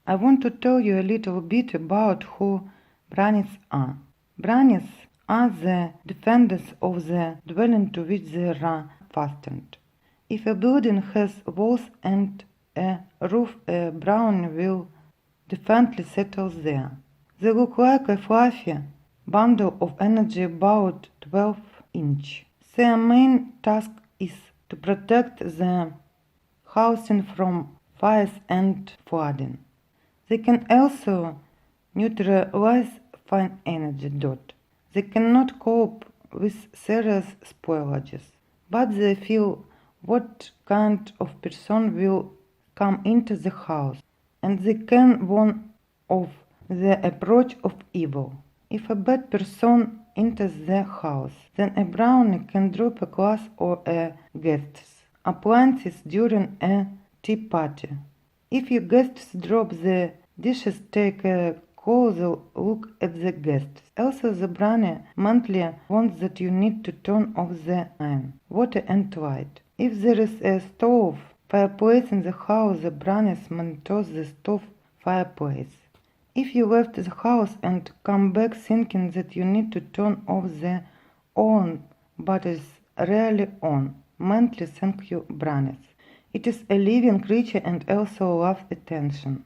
I want to tell you a little bit about who Brownies are. Brownies are the defenders of the dwelling to which they are fastened. If a building has walls and a roof, a brownie will definitely settle there. They look like a fluffy bundle of energy about 12 inch. Their main task is to protect the housing from fires and flooding. They can also neutralize fine energy. They cannot cope with serious spoilages, but they feel what kind of person will come into the house, and they can warn of the approach of evil. If a bad person enters the house, then a brownie can drop a glass or a guest's appliances during a tea party. If your guests drop the dishes, take a closer look at the guests. Also, the brownie mentally warns that you need to turn off the iron, water and light. If there is a stove fireplace in the house, the brownie monitors the stove fireplace. If you left the house and come back thinking that you need to turn off the oven but is rarely on, mentally thank you, brownies. It is a living creature and also loves attention.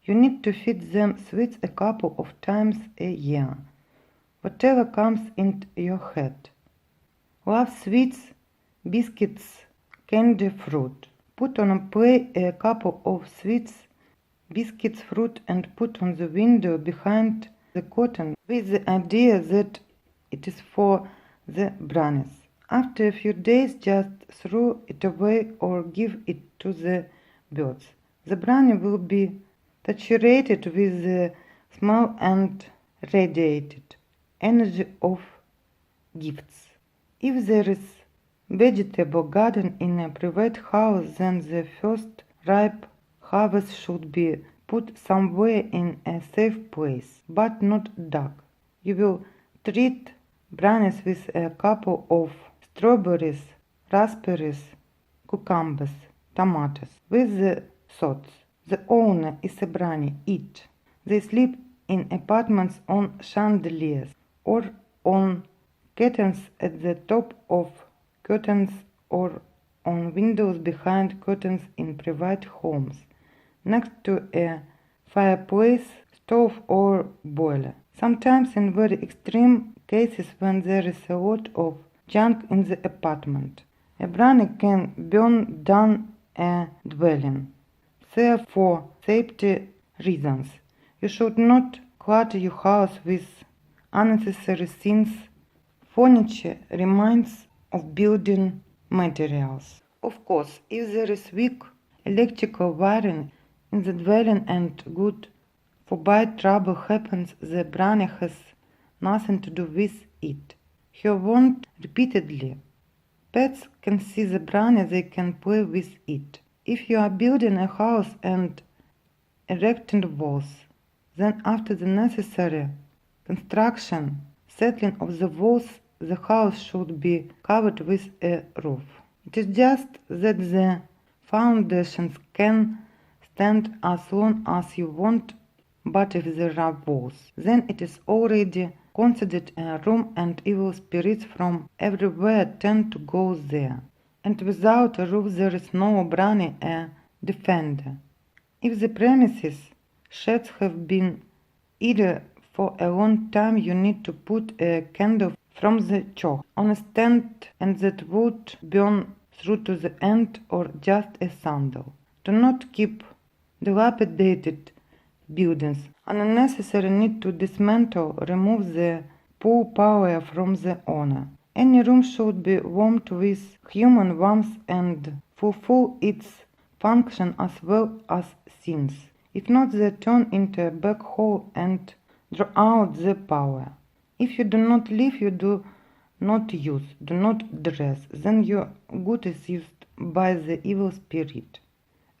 You need to feed them sweets a couple of times a year, whatever comes into your head. Love sweets, biscuits, candy, fruit. Put on a plate a couple of sweets, biscuits, fruit, and put on the window behind the curtain with the idea that it is for the brownies. After a few days, just throw it away or give it to the birds. The brownie will be saturated with the smell and radiated energy of gifts. If there is vegetable garden in a private house, then the first ripe harvest should be put somewhere in a safe place, but not dark. You will treat brownies with a couple of strawberries, raspberries, cucumbers, tomatoes, with the thoughts: the owner is a brownie, eat. They sleep in apartments on chandeliers or on curtains at the top of curtains or on windows behind curtains in private homes, next to a fireplace, stove or boiler. Sometimes in very extreme cases when there is a lot of junk in the apartment, a brownie can burn down a dwelling. Therefore, safety reasons, you should not clutter your house with unnecessary things. Furniture reminds of building materials. Of course, if there is weak electrical wiring in the dwelling and good forbid trouble happens, the brownie has nothing to do with it. He warned repeatedly. Pets can see the brownie, they can play with it. If you are building a house and erecting walls, then after the necessary construction, settling of the walls, the house should be covered with a roof. It is just that the foundations can stand as long as you want, but if there are walls, then it is already considered a room and evil spirits from everywhere tend to go there. And without a roof there is no brownie a defender. If the premises sheds have been idle for a long time, you need to put a candle from the chalk on a stand and that would burn through to the end, or just a candle. Do not keep dilapidated buildings. An unnecessary need to dismantle, remove the poor power from the owner. Any room should be warmed with human warmth and fulfill its function as well as sins. If not, they turn into a black hole and draw out the power. If you do not live, you do not use, do not dress, then your good is used by the evil spirit.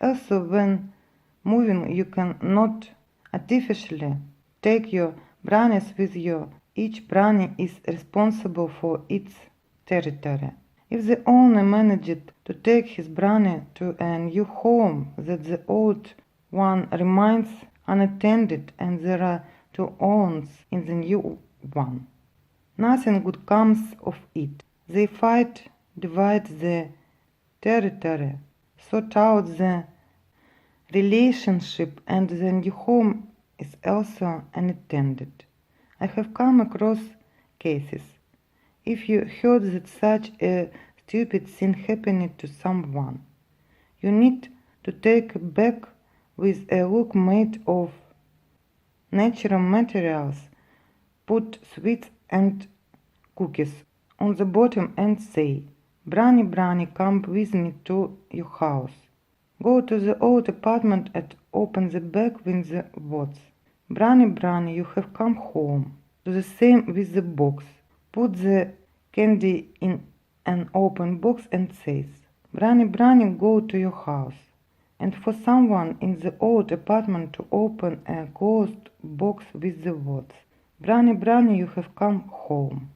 Also, when moving, you cannot artificially take your brownies with you. Each brownie is responsible for its territory. If the owner managed to take his brownie to a new home that the old one remains unattended and there are two owns in the new one. Nothing good comes of it. They fight, divide the territory, sort out the relationship, and the new home is also unattended. I have come across cases. If you heard that such a stupid thing happened to someone, you need to take back with a look made of natural materials, put sweets and cookies on the bottom and say, Brownie, Brownie, come with me to your house. Go to the old apartment and open the bag with the words, Brownie, Brownie, you have come home. Do the same with the box. Put the candy in an open box and says, Brownie, Brownie, go to your house. And for someone in the old apartment to open a closed box with the words, Brownie, Brownie, you have come home.